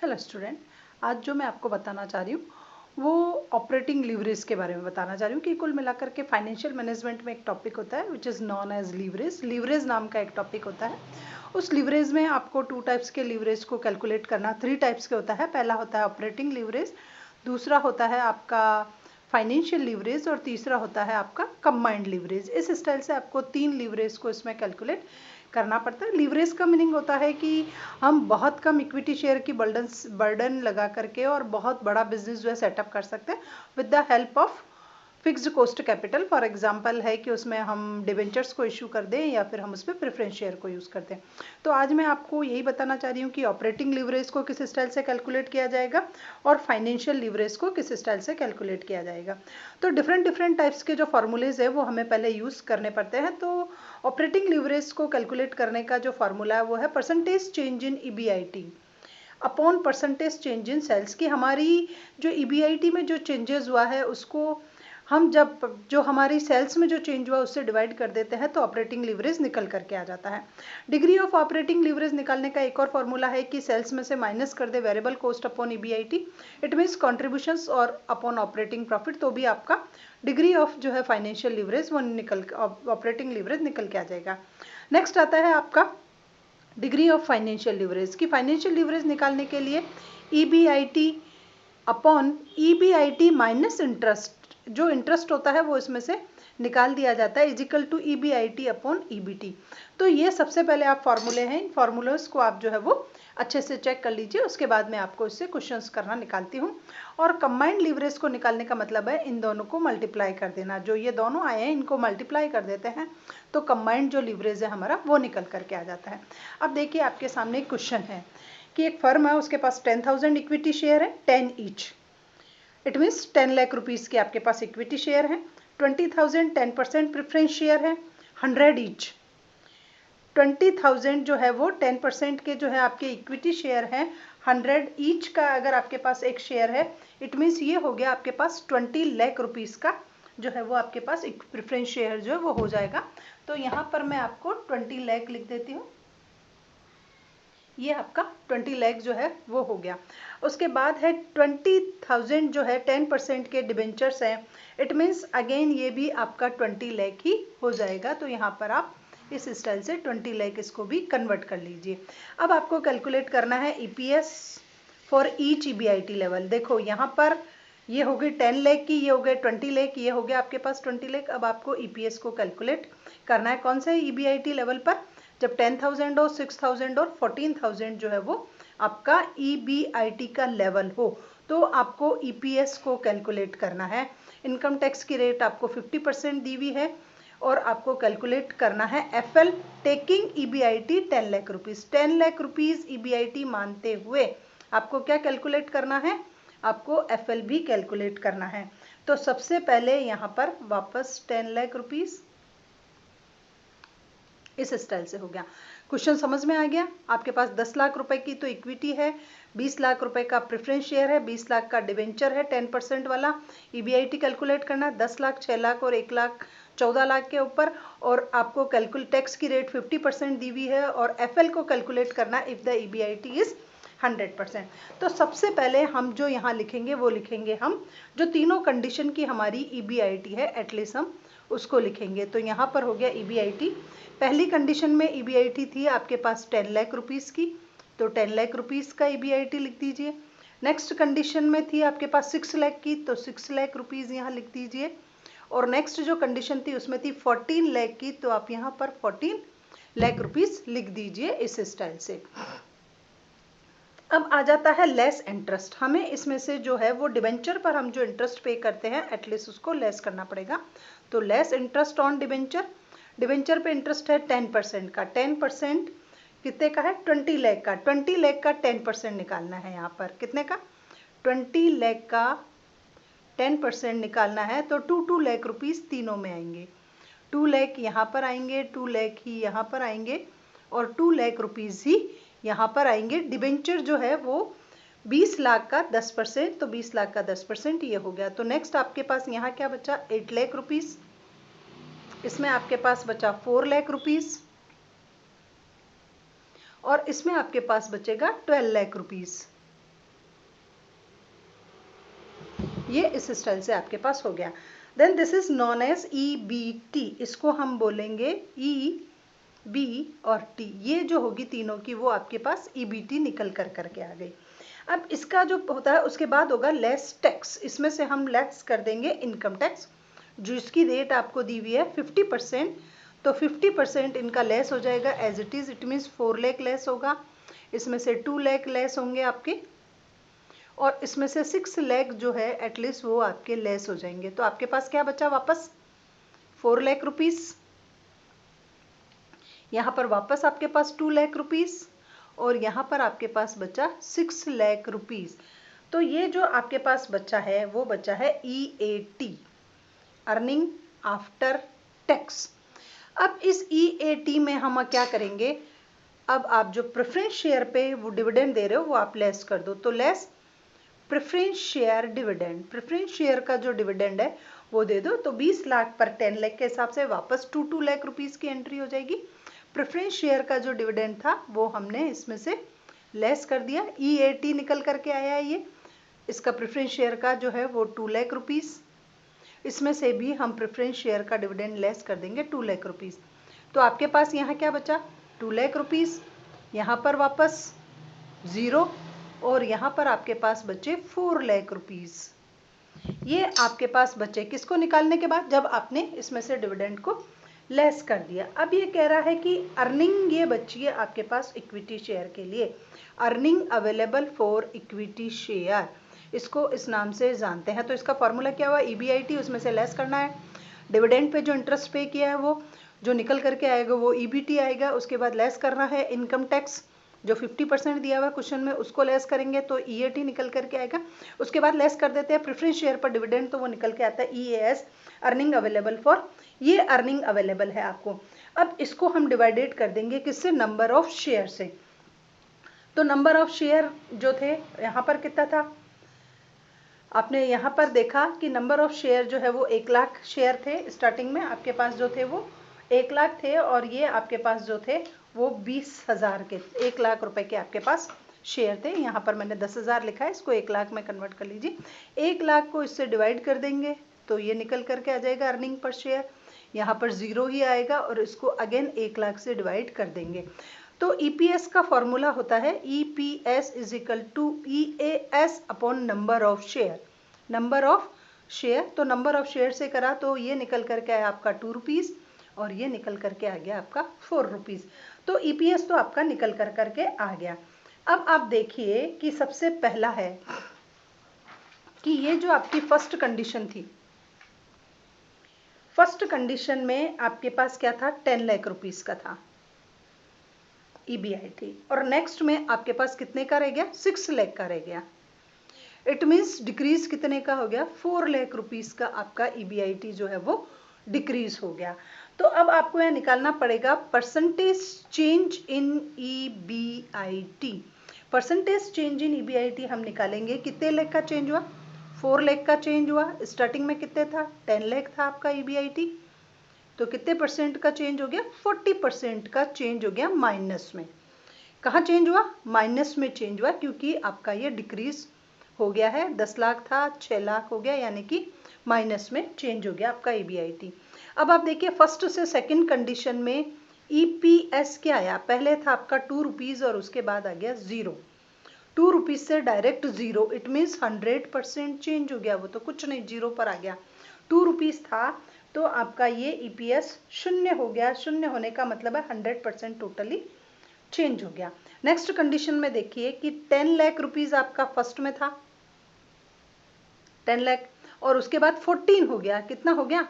Hello student, आज जो मैं आपको बताना चाह रही हूँ वो ऑपरेटिंग लीवरेज के बारे में बताना चाह रही हूँ कि कुल मिलाकर के फाइनेंशियल मैनेजमेंट में एक टॉपिक होता है which is known as leverage. Leverage नाम का एक टॉपिक होता है। उस लीवरेज में आपको टू टाइप्स के लीवरेज को कैलकुलेट करना, थ्री टाइप्स के होता है। पहला होता है ऑपरेटिंग लीवरेज, दूसरा होता है आपका फाइनेंशियल लीवरेज और तीसरा होता है आपका कंबाइंड लीवरेज। इस स्टाइल से आपको तीन लीवरेज को इसमें कैलकुलेट करना पड़ता है। लीवरेज का मीनिंग होता है कि हम बहुत कम इक्विटी शेयर की बर्डन लगा करके और बहुत बड़ा बिजनेस जो है सेटअप कर सकते हैं with the help of fixed cost capital. For example है कि उसमें हम डिवेंचर्स को इशू कर दें या फिर हम उसमें प्रेफरेंस शेयर को यूज़ करते हैं। तो आज मैं आपको यही बताना चाह रही हूँ कि ऑपरेटिंग लीवरेज को किस स्टाइल से कैलकुलेट किया जाएगा और फाइनेंशियल लीवरेज को किस स्टाइल से कैलकुलेट किया जाएगा। तो डिफरेंट टाइप्स के जो फॉर्मूलेज है वो हमें पहले यूज़ करने पड़ते हैं। तो ऑपरेटिंग लीवरेज को कैलकुलेट करने का जो फार्मूला है वो है percentage change in EBIT upon percentage change in sales. की हमारी जो EBIT में जो चेंजेस हुआ है उसको हम जब जो हमारी सेल्स में जो चेंज हुआ उससे डिवाइड कर देते हैं तो ऑपरेटिंग लीवरेज निकल करके आ जाता है। डिग्री ऑफ ऑपरेटिंग लीवरेज निकालने का एक और फॉर्मूला है कि सेल्स में से माइनस कर दे variable cost upon EBIT, it means contributions और अपॉन ऑपरेटिंग प्रॉफिट, तो भी आपका डिग्री ऑफ जो है फाइनेंशियल लीवरेज वो निकल ऑपरेटिंग लीवरेज निकल के आ जाएगा। नेक्स्ट आता है आपका डिग्री ऑफ फाइनेंशियल लीवरेज। की फाइनेंशियल लीवरेज निकालने के लिए EBIT upon EBIT minus interest, जो इंटरेस्ट होता है वो इसमें से निकाल दिया जाता है, is equal to EBIT upon EBT। तो ये सबसे पहले आप फॉर्मूले हैं, इन फॉर्मूलोज को आप जो है वो अच्छे से चेक कर लीजिए। उसके बाद मैं आपको इससे क्वेश्चंस करना निकालती हूँ। और कंबाइंड लीवरेज को निकालने का मतलब है इन दोनों को मल्टीप्लाई कर देना। जो ये दोनों आए हैं इनको मल्टीप्लाई कर देते हैं तो कंबाइंड जो लीवरेज है हमारा वो निकल करके आ जाता है। अब देखिए आपके सामने एक क्वेश्चन है कि एक फर्म है, उसके पास 10,000 इक्विटी शेयर है, 10 each, it means 10 lakh rupees के आपके पास इक्विटी शेयर है। 20,000 10% प्रेफरेंस शेयर है, 100 ईच। 20,000 जो है वो 10% के जो है आपके इक्विटी शेयर हैं, 100 ईच का अगर आपके पास एक शेयर है, इट मीन्स ये हो गया आपके पास 20 लाख रुपीज़ का जो है वो आपके पास एक प्रेफरेंस शेयर जो है वो हो जाएगा। तो यहाँ पर मैं आपको 20 लाख लिख देती हूँ। ये आपका 20 लाख जो है वो हो गया। उसके बाद है 20,000 जो है 10% के डिबेंचर्स हैं, इट मीन्स अगेन ये भी आपका 20 लाख ही हो जाएगा। तो यहाँ पर आप इस स्टाइल से 20 लाख इसको भी कन्वर्ट कर लीजिए। अब आपको कैलकुलेट करना है EPS for each EBIT level. देखो यहाँ पर ये हो गई 10 लाख की, ये हो गए 20 लाख, ये हो गया आपके पास 20 लाख। अब आपको EPS को कैलकुलेट करना है कौन से EBIT लेवल पर, जब 10,000 हो, 6,000 और 14,000 जो है वो आपका EBIT का लेवल हो तो आपको EPS को कैलकुलेट करना है। इनकम टैक्स की रेट आपको 50% दी हुई है और आपको कैलकुलेट करना है FL taking EBIT 10 lakh rupees. 10 lakh rupees EBIT मानते हुए आपको क्या कैलकुलेट करना है, आपको FL भी कैलकुलेट करना है। तो सबसे पहले यहाँ पर वापस 10 लाख रुपीज़ इस स्टाइल से हो गया। क्वेश्चन समझ में आ गया। आपके पास 10 लाख रुपए की तो इक्विटी है, 20 लाख रुपए का प्रेफरेंस शेयर है, 20 लाख का डिवेंचर है 10% वाला। EBIT कैलकुलेट करना 10 लाख, 6 लाख और 1 लाख 14 लाख के ऊपर, और आपको कैलकुलेट टैक्स की रेट 50% दी हुई है और FL को कैलकुलेट करना इफ द EBIT इज 100%। तो सबसे पहले हम जो यहाँ लिखेंगे वो लिखेंगे हम जो तीनों कंडीशन की हमारी EBIT है एटलीस्ट हम उसको लिखेंगे। तो यहाँ पर हो गया EBIT। पहली कंडीशन में EBIT थी आपके पास 10 लाख रुपीज़ की, तो 10 लाख रुपीज़ का EBIT लिख दीजिए। नेक्स्ट कंडीशन में थी आपके पास 6 लाख की, तो 6 लाख रुपीज़ यहाँ लिख दीजिए। और नेक्स्ट जो कंडीशन थी उसमें थी 14 लाख की, तो आप यहाँ पर 14 लाख रुपीज़ लिख दीजिए इस स्टाइल से। अब आ जाता है लेस इंटरेस्ट। हमें इसमें से जो है वो डिबेंचर पर हम जो इंटरेस्ट पे करते हैं एटलीस्ट उसको लेस करना पड़ेगा। तो less interest on debenture, debenture पे इंटरेस्ट है 10% का, 10% कितने का है 20 लाख का, 20 लाख का 10% निकालना है। यहाँ पर कितने का 20 लाख का 10% निकालना है, तो 2 लाख रुपीज़ तीनों में आएंगे। 2 लाख यहाँ पर आएंगे, 2 लाख ही यहाँ पर आएंगे और 2 लाख रुपीज़ ही यहाँ पर आएंगे। डिबेंचर जो है वो 20 लाख का 10%, तो 20 लाख का 10% ये हो गया। तो नेक्स्ट आपके पास यहाँ क्या बचा 8 लाख रुपीज़, इसमें आपके पास बचा 4 लाख रुपीज़ और इसमें आपके पास बचेगा 12 लाख रुपीज़। ये इस स्टाइल से आपके पास हो गया। Then this is known as EBT, इसको हम बोलेंगे EB और T, ये जो होगी तीनों की वो आपके पास EBT निकल कर करके आ गई। अब इसका जो होता है उसके बाद होगा लेस टैक्स, इसमें से हम लेस कर देंगे इनकम टैक्स, जो इसकी रेट आपको दी हुई है 50%, तो 50% इनका लेस हो जाएगा as it is, it means 4 lakh less होगा, इसमें से 2 लाख लेस होंगे आपके, और इसमें से 6 लाख जो है एटलीस्ट वो आपके लेस हो जाएंगे। तो आपके पास क्या बचा वापस 4 लाख रुपीस, यहाँ पर वापस आपके पास 2 लाख रुपीस, और यहाँ पर आपके पास बचा 6 लाख रुपीस। तो ये जो आपके पास बचा है वो बचा है EAT, अर्निंग आफ्टर टैक्स। अब इस EAT में हम क्या करेंगे, अब आप जो प्रेफरेंस शेयर पे वो डिविडेंड दे रहे हो वो आप लेस कर दो, तो less preference share dividend, preference share का जो डिविडेंड है वो दे दो, तो 20 लाख पर 10 लाख के हिसाब से वापस 2 लाख रुपीस की एंट्री हो जाएगी। प्रेफरेंस शेयर का जो डिविडेंड था वो हमने इसमें से लेस कर दिया, EAT निकल करके आया है ये, इसका प्रेफरेंस शेयर का जो है वो 2 लाख रुपीस, इसमें से भी हम प्रेफरेंस शेयर का डिविडेंड लेस कर देंगे 2 लाख रुपीस। तो आपके पास यहाँ क्या बचा 2 लाख रुपीस, यहाँ पर वापस 0, और यहाँ पर आपके पास बचे 4 लाख रुपीस। ये आपके पास बचे किसको निकालने के बाद, जब आपने इसमें से डिविडेंड को लेस कर दिया। अब ये कह रहा है कि अर्निंग ये बची है आपके पास इक्विटी शेयर के लिए, earning available for equity share, इसको इस नाम से जानते हैं। तो इसका फॉर्मूला क्या हुआ, EBIT, उसमें से लेस करना है, डिविडेंड पे जो इंटरेस्ट पे किया है वो जो निकल करके आएगा वो EBT आएगा, उसके बाद लेस करना है इनकम टैक्स, जो 50% दिया हुआ है क्वेश्चन में उसको लेस करेंगे तो EAT निकल करके आएगा, उसके बाद लेस कर देते हैं प्रेफरेंस शेयर पर डिविडेंड, तो वो निकल के आता है EAS, अर्निंग अवेलेबल फॉर, ये अर्निंग अवेलेबल है आपको। अब इसको हम डिवाइडेड कर देंगे किससे, नंबर ऑफ शेयर से। तो नंबर ऑफ शेयर जो थे यहाँ पर कितना था, आपने यहाँ पर देखा कि नंबर ऑफ शेयर जो है वो 1 लाख शेयर थे, स्टार्टिंग में आपके पास जो थे वो 1 लाख थे, और ये आपके पास जो थे वो 20,000 के, 1 लाख रुपए के आपके पास शेयर थे। यहाँ पर मैंने 10,000 लिखा है, इसको 1 लाख में कन्वर्ट कर लीजिए, 1 लाख को इससे डिवाइड कर देंगे तो ये निकल करके आ जाएगा अर्निंग पर शेयर, यहाँ पर 0 ही आएगा, और इसको अगेन 1 लाख से डिवाइड कर देंगे। तो EPS का फॉर्मूला होता है EPS is equal to EAS upon number of share, number of share, तो नंबर ऑफ शेयर से करा तो ये निकल करके आया आपका 2 रुपीज़, और ये निकल करके आ गया आपका 4 रुपीज़। तो EPS तो आपका निकल कर करके आ गया। अब आप देखिए कि सबसे पहला है कि ये जो आपकी फर्स्ट कंडीशन थी, फर्स्ट कंडीशन में आपके पास क्या था, 10 लाख रुपीज़ का था EBIT, और नेक्स्ट में आपके पास कितने का रह गया, 6 लाख का रह गया, इट मीन्स डिक्रीज कितने का हो गया, 4 लाख रुपीज़ का आपका EBIT जो है वो डिक्रीज हो गया। तो अब आपको यह निकालना पड़ेगा percentage change in EBIT, percentage change in EBIT हम निकालेंगे, कितने लाख का चेंज हुआ, 4 लाख का चेंज हुआ, स्टार्टिंग में कितने था, 10 लाख था आपका EBIT, तो कितने परसेंट का चेंज हो गया, 40% का चेंज हो गया माइनस में। कहाँ चेंज हुआ, माइनस में चेंज हुआ, क्योंकि आपका ये डिक्रीज हो गया है, 10 लाख था 6 लाख हो गया, यानी कि माइनस में चेंज हो गया आपका EBIT। अब आप देखिए फर्स्ट से सेकंड कंडीशन में EPS क्या आया, पहले था आपका 2 रुपीज़ और उसके बाद आ गया 0, 2 रुपीज़ से डायरेक्ट 0, इट मीन्स 100% चेंज हो गया, वो तो कुछ नहीं 0 पर आ गया, 2 रुपीज़ था तो आपका ये EPS शून्य हो गया, शून्य होने का मतलब है 100% टोटली चेंज हो गया। नेक्स्ट कंडीशन में देखिए कि 10 लाख रुपीज़ आपका फर्स्ट में था, 10 लाख, और उसके बाद 14 हो गया, कितना हो गया,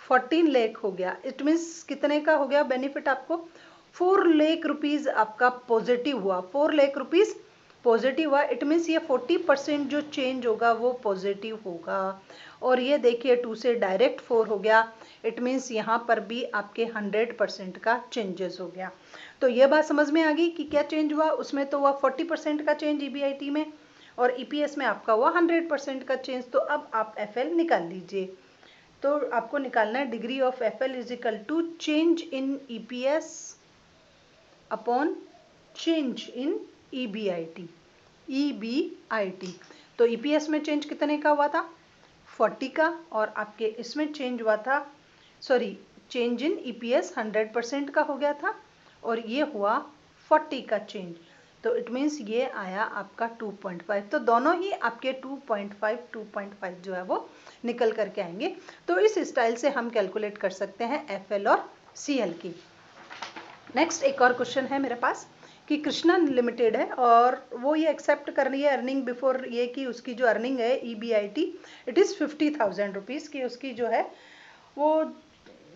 14 लाख हो गया, इट मीन्स कितने का हो गया बेनिफिट आपको, 4 लाख रुपीज़ आपका पॉजिटिव हुआ, 4 लाख रुपीज़ पॉजिटिव हुआ, इट मीन्स ये 40% जो चेंज होगा वो पॉजिटिव होगा, और ये देखिए 2 से डायरेक्ट 4 हो गया, इट मीन्स यहाँ पर भी आपके 100% का चेंजेस हो गया। तो ये बात समझ में आ गई कि क्या चेंज हुआ, उसमें तो हुआ 40% का चेंज EBIT में, और EPS में आपका हुआ 100% का चेंज। तो अब आप FL निकाल लीजिए, तो आपको निकालना है degree of FL is equal to change in EPS upon change in EBIT, तो EPS में चेंज कितने का हुआ था, 40 का, और आपके इसमें चेंज हुआ था, सॉरी, चेंज इन ईपीएस 100% का हो गया था, और ये हुआ 40 का चेंज, तो इट मीन्स ये आया आपका 2.5। तो दोनों ही आपके 2.5 जो है वो निकल करके आएंगे। तो इस स्टाइल से हम कैलकुलेट कर सकते हैं एफएल और सीएल की। नेक्स्ट एक और क्वेश्चन है मेरे पास कि कृष्णा लिमिटेड है और वो ये एक्सेप्ट कर रही है अर्निंग बिफोर ये कि उसकी जो अर्निंग है ईबीआईटी इट इज़ 50,000 रुपीज़ की, उसकी जो है वो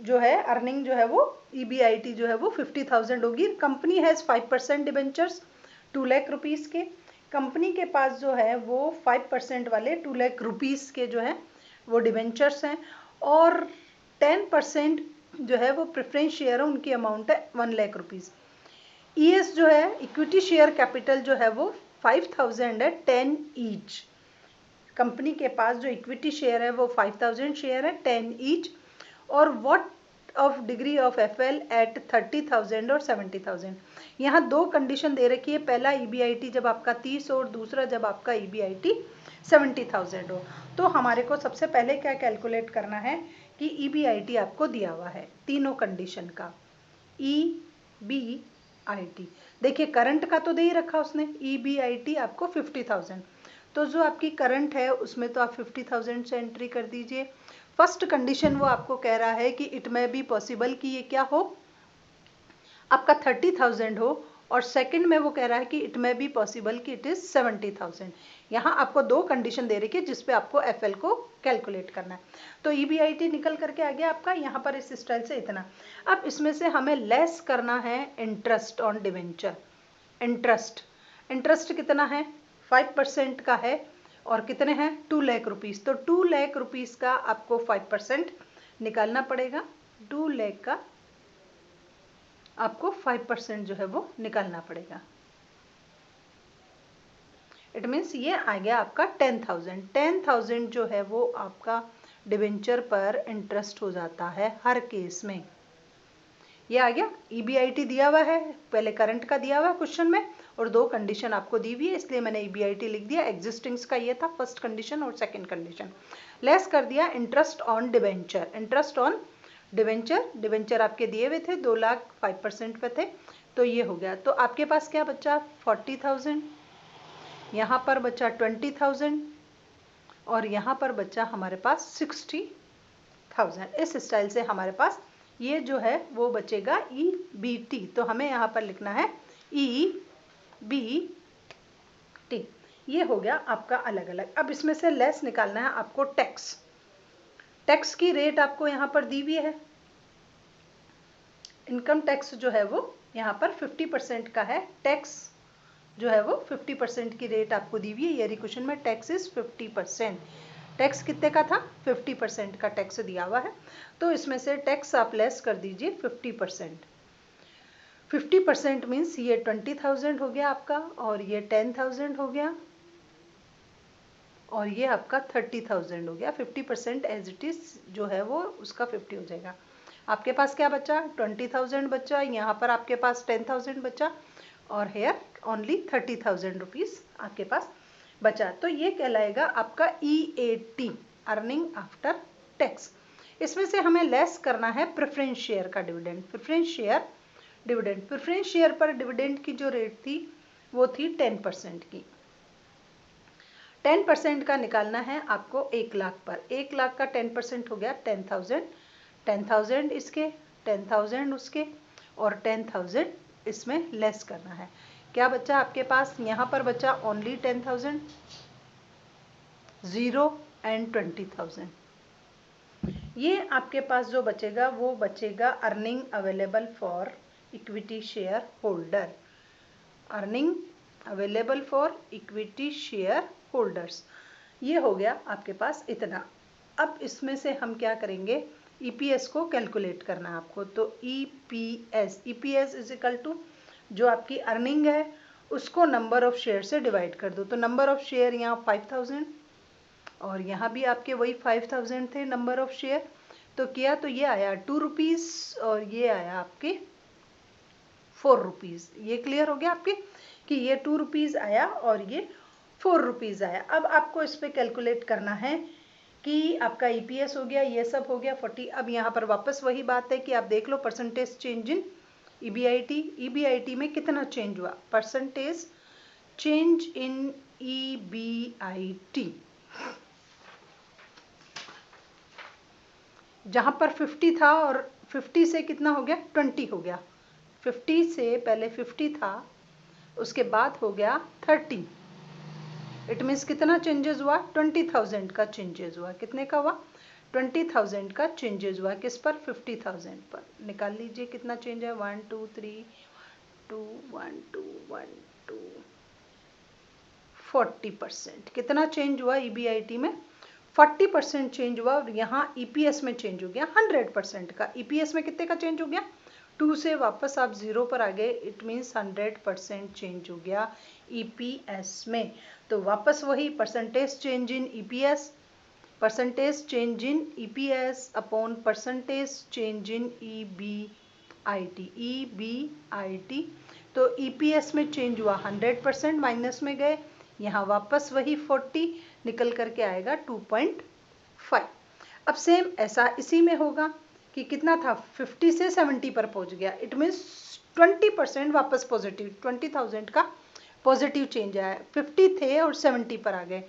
जो है अर्निंग जो है वो ईबीआईटी जो है वो 50,000 होगी। Company has 5% debentures 2 lakh rupees के, कंपनी के पास जो है वो 5% वाले 2 लाख रुपीज़ के जो है वो डिबेंचर्स हैं, और 10% जो है वो प्रेफरेंस शेयर है, उनकी अमाउंट है 1 लाख रुपीज़। ईएस जो है इक्विटी शेयर कैपिटल जो है वो 5,000 है, 10 ईच। कंपनी के पास जो इक्विटी शेयर है वो 5,000 शेयर है, 10 ईच, और what of degree of F L at 30,000 और 70,000। यहाँ दो कंडीशन दे रखी है, पहला ईबीआईटी जब आपका 30 और दूसरा जब आपका ईबीआईटी 70,000 हो। तो हमारे को सबसे पहले क्या कैलकुलेट करना है कि ईबीआईटी आपको दिया हुआ है तीनों कंडीशन का, ईबीआईटी देखिए करंट का तो दे ही रखा उसने, ईबीआईटी आपको 50,000, तो जो आपकी करंट है उसमें तो आप 50,000 से एंट्री कर दीजिए। फर्स्ट कंडीशन वो आपको कह रहा है कि इट में बी पॉसिबल कि ये क्या हो आपका 30,000 हो, और सेकंड में वो कह रहा है कि इट में बी पॉसिबल कि इट इज 70,000। यहाँ आपको दो कंडीशन दे रही है जिस पे आपको एफएल को कैलकुलेट करना है। तो ईबीआईटी निकल करके आ गया आपका यहाँ पर इस स्टाइल से इतना। अब इसमें से हमें लेस करना है इंटरेस्ट ऑन डिवेंचर। इंटरेस्ट कितना है 5% का है, और कितने हैं 2 लाख रुपीज़, तो 2 लाख रुपीज़ का आपको 5% निकालना पड़ेगा। 2 लाख का आपको 5% जो है वो निकालना पड़ेगा। इट मीन्स ये आ गया आपका 10,000। 10,000 जो है वो आपका डिवेंचर पर इंटरेस्ट हो जाता है हर केस में। ये आ गया, ईबीआईटी दिया हुआ है, पहले करंट का दिया हुआ है क्वेश्चन में, और दो कंडीशन आपको दी हुई है इसलिए मैंने ईबीआईटी लिख दिया। एग्जिस्टिंग्स का ये था फर्स्ट कंडीशन और सेकंड कंडीशन। लेस कर दिया interest on debenture. Interest on debenture आपके दिए हुए थे 2 लाख 5% पे थे, तो ये हो गया। तो आपके पास क्या बचा 40,000, यहाँ पर बचा 20,000, और यहाँ पर बचा हमारे पास 60,000। इस स्टाइल से हमारे पास ये जो है वो बचेगा ईबीटी, तो हमें यहाँ पर लिखना है ईबीटी। ये हो गया आपका अलग अलग। अब इसमें से लेस निकालना है आपको टैक्स की रेट आपको यहाँ पर दी हुई है। इनकम टैक्स जो है वो यहाँ पर 50% का है, टैक्स जो है वो 50% की रेट आपको दी हुई है। ये क्वेश्चन में टैक्स इज 50%। टैक्स कितने का था 50% का टैक्स दिया हुआ है, तो इसमें से टैक्स आप लेस कर दीजिए 50%। 50% मीन्स ये 20,000 हो गया आपका, और ये 10,000 हो गया, और ये आपका 30,000 हो गया। 50% एज इट इज जो है वो उसका 50 हो जाएगा। आपके पास क्या बचा 20,000 बचा, यहाँ पर आपके पास 10,000 बचा, और हेयर ओनली 30,000 रुपीज़ आपके पास बचा। तो ये कहलाएगा आपका EAT, अर्निंग आफ्टर टैक्स। इसमें से हमें लेस करना है प्रेफरेंस शेयर का डिविडेंड। प्रेफरेंस शेयर पर डिविडेंड की जो रेट थी वो थी 10% की। 10% का निकालना है आपको 1 लाख पर। 1 लाख का 10% हो गया 10,000। 10,000 इसके, 10,000 उसके, और 10,000 इसमें लेस करना है। क्या बचा आपके पास, यहाँ पर बचा ओनली 10,000, 0 एंड 20,000। ये आपके पास जो बचेगा वो बचेगा earning available for equity share holder. Earning available for equity share holders, ये हो गया आपके पास इतना। अब इसमें से हम क्या करेंगे, ईपीएस को कैलकुलेट करना है आपको। तो ईपीएस इज इक्वल टू जो आपकी अर्निंग है उसको नंबर ऑफ शेयर से डिवाइड कर दो। तो नंबर ऑफ शेयर यहाँ 5,000, और यहाँ भी आपके वही 5,000 थे नंबर ऑफ शेयर, तो किया तो ये आया 2 रुपीज़, और ये आया आपके 4 रुपीज़। ये क्लियर हो गया आपके कि ये 2 रुपीज़ आया और ये 4 रुपीज़ आया। अब आपको इस पर कैलकुलेट करना है कि आपका ईपीएस हो गया, ये सब हो गया 40। अब यहाँ पर वापस वही बात है कि आप देख लो percentage change in EBIT, EBIT में कितना चेंज हुआ, परसेंटेज चेंज इन ईबीआईटी, जहां पर 50 था और 50 से कितना हो गया 20 हो गया, 50 से पहले 50 था, उसके बाद हो गया 30। इट मीन्स कितना चेंजेस हुआ, 20,000 का चेंजेस हुआ। कितने का हुआ, 20,000 का चेंजेस हुआ। किस पर, 50,000 पर। निकाल लीजिए कितना चेंज है, 1 2 3 2 1 2 1 2 40%। कितना चेंज हुआ ईबीआईटी में, 40% चेंज हुआ। और यहाँ ईपीएस में चेंज हो गया 100% का। ईपीएस में कितने का चेंज हो गया, 2 से वापस आप 0 पर आ गए, इट मीन्स 100% चेंज हो गया ईपीएस में। तो वापस वही percentage change in EPS, percentage change in EPS upon percentage change in EBIT, EBIT. तो ईपीएस में चेंज हुआ 100%, माइनस में गए, यहाँ वापस वही 40 निकल करके आएगा 2.5। अब सेम ऐसा इसी में होगा कि कितना था, 50 से 70 पर पहुंच गया, इट मीन्स 20% वापस पॉजिटिव, 20,000 का पॉजिटिव चेंज आया। 50 थे और 70 पर आ गए,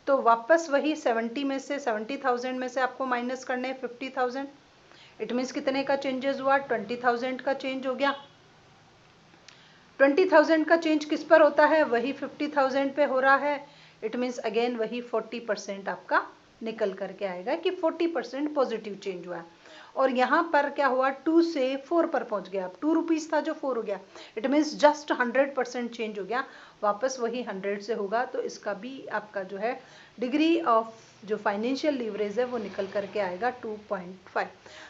तो वापस वही 70 में से 70,000 में से आपको माइनस करने 50,000, इट मीन्स कितने का चेंजेस हुआ, 20,000 का चेंज हो गया। 20,000 का चेंज किस पर होता है, वही 50,000 पे हो रहा है, इट मीन्स अगेन वही 40% आपका निकल करके आएगा कि 40% पॉजिटिव चेंज हुआ है। और यहाँ पर क्या हुआ, 2 से 4 पर पहुंच गया, 2 रुपीज़ था जो 4 हो गया, इट मीन्स जस्ट 100% चेंज हो गया, वापस वही 100 से होगा। तो इसका भी आपका जो है डिग्री ऑफ जो फाइनेंशियल लीवरेज है वो निकल करके आएगा 2.5।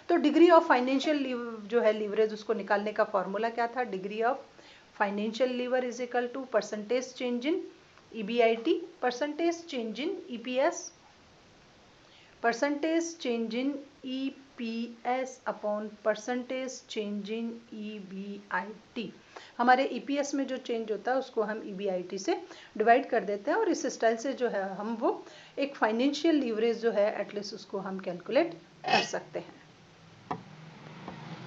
तो डिग्री ऑफ फाइनेंशियल जो है लीवरेज उसको निकालने का फॉर्मूला क्या था, degree of financial lever is equal to percentage change in EBIT, percentage change in EPS, percentage change in EPS upon percentage change in EBIT. हमारे ईपीएस में जो चेंज होता है उसको हम ईबीआईटी से डिवाइड कर देते हैं और इस स्टाइल से जो है हम वो एक फाइनेंशियल लीवरेज जो है एटलीस्ट उसको हम कैलकुलेट कर सकते हैं।